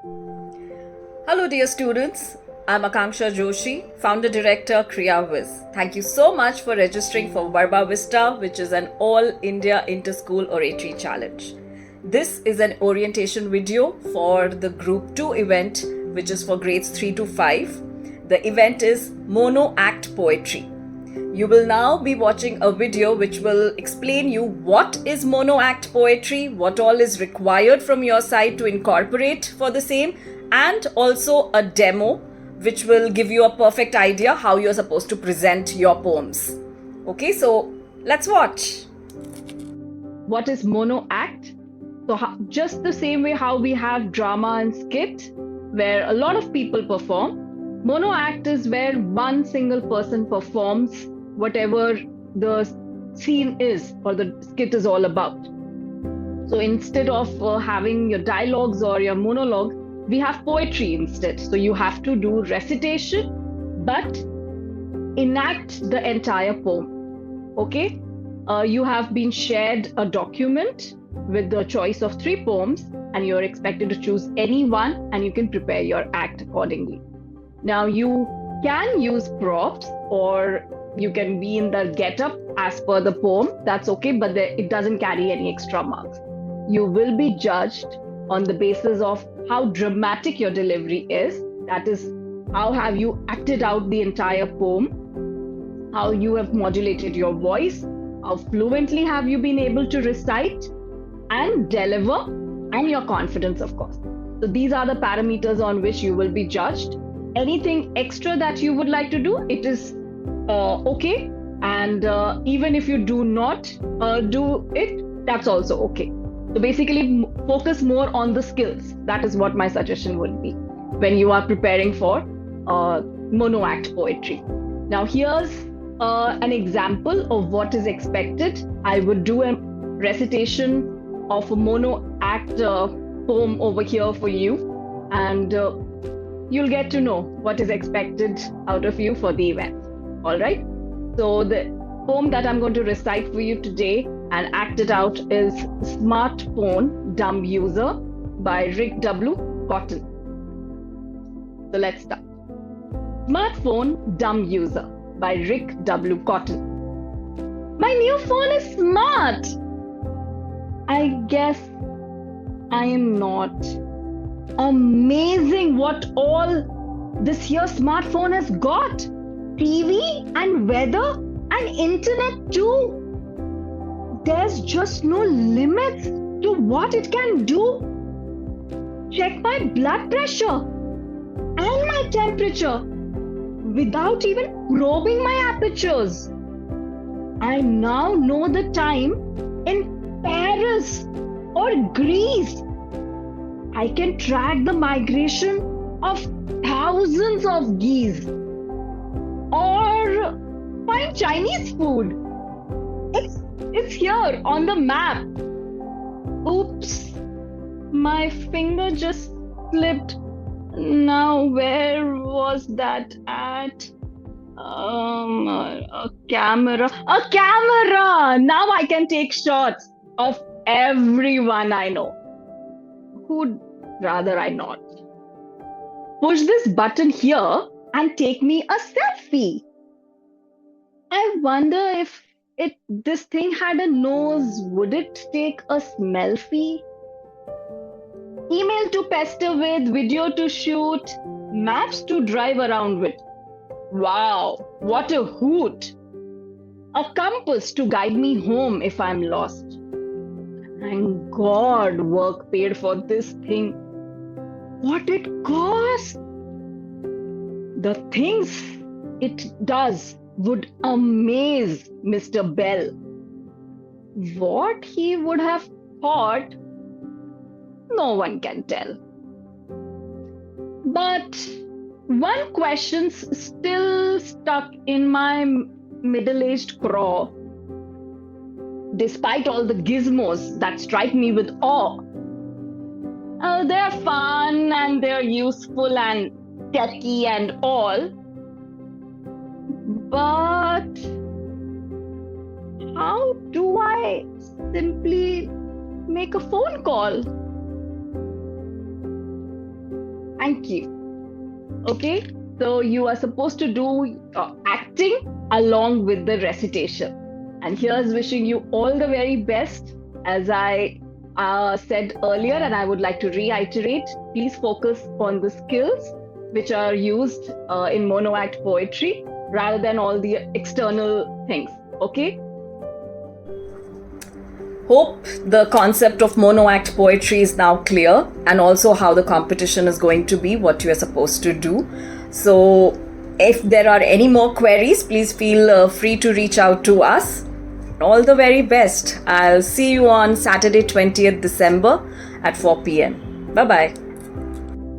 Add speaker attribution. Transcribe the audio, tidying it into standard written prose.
Speaker 1: Hello, dear students. I'm Akanksha Joshi, Founder Director, KriyaViz. Thank you so much for registering for VerbaVista, which is an all India Inter-School Oratory Challenge. This is an orientation video for the Group 2 event, which is for grades 3 to 5. The event is Monoact Poetry. You will now be watching a video which will explain you what is monoact poetry, what all is required from your side to incorporate for the same, and also a demo which will give you a perfect idea how you're supposed to present your poems. Okay, so let's watch.
Speaker 2: What is monoact? So just the same way how we have drama and skit, where a lot of people perform, monoact is where one single person performs whatever the scene is or the skit is all about. So instead of having your dialogues or your monologue, we have poetry instead. So you have to do recitation, but enact the entire poem. Okay? You have been shared a document with the choice of 3 poems, and you're expected to choose any one, and you can prepare your act accordingly. Now, you can use props, or you can be in the get-up as per the poem. That's okay, but it doesn't carry any extra marks. You will be judged on the basis of how dramatic your delivery is. That is, how have you acted out the entire poem, how you have modulated your voice, how fluently have you been able to recite and deliver, and your confidence, of course. So these are the parameters on which you will be judged. Anything extra that you would like to do, it is okay. And even if you do not do it, that's also okay. So basically, focus more on the skills. That is what my suggestion would be when you are preparing for monoact poetry. Now, here's an example of what is expected. I would do a recitation of a monoact poem over here for you, and you'll get to know what is expected out of you for the event. All right? So the poem that I'm going to recite for you today and act it out is Smartphone Dumb User by Rick W. Cotton. So let's start. Smartphone Dumb User by Rick W. Cotton. My new phone is smart. I guess I am not. Amazing what all this here smartphone has got. TV and weather and internet too. There's just no limits to what it can do. Check my blood pressure and my temperature without even probing my apertures. I now know the time in Paris or Greece. I can track the migration of thousands of geese or find Chinese food. It's here on the map. Oops, my finger just slipped. Now, where was that at? A camera. A camera! Now I can take shots of everyone I know. Who'd rather I not? Push this button here and take me a selfie. I wonder if this thing had a nose, would it take a smell fee? Email to pester with, video to shoot, maps to drive around with. Wow, what a hoot! A compass to guide me home if I'm lost. Thank God work paid for this thing. What it cost? The things it does would amaze Mr. Bell. What he would have thought, no one can tell. But one question's still stuck in my middle-aged craw. Despite all the gizmos that strike me with awe, they're fun and they're useful and techy and all. But how do I simply make a phone call? Thank you. Okay, so you are supposed to do acting along with the recitation. And here's wishing you all the very best. As I said earlier, and I would like to reiterate, please focus on the skills which are used in monoact poetry rather than all the external things. Okay?
Speaker 1: Hope the concept of monoact poetry is now clear, and also how the competition is going to be, what you are supposed to do. So if there are any more queries, please feel free to reach out to us. All the very best. I'll see you on Saturday 20th December at 4 p.m. Bye-bye.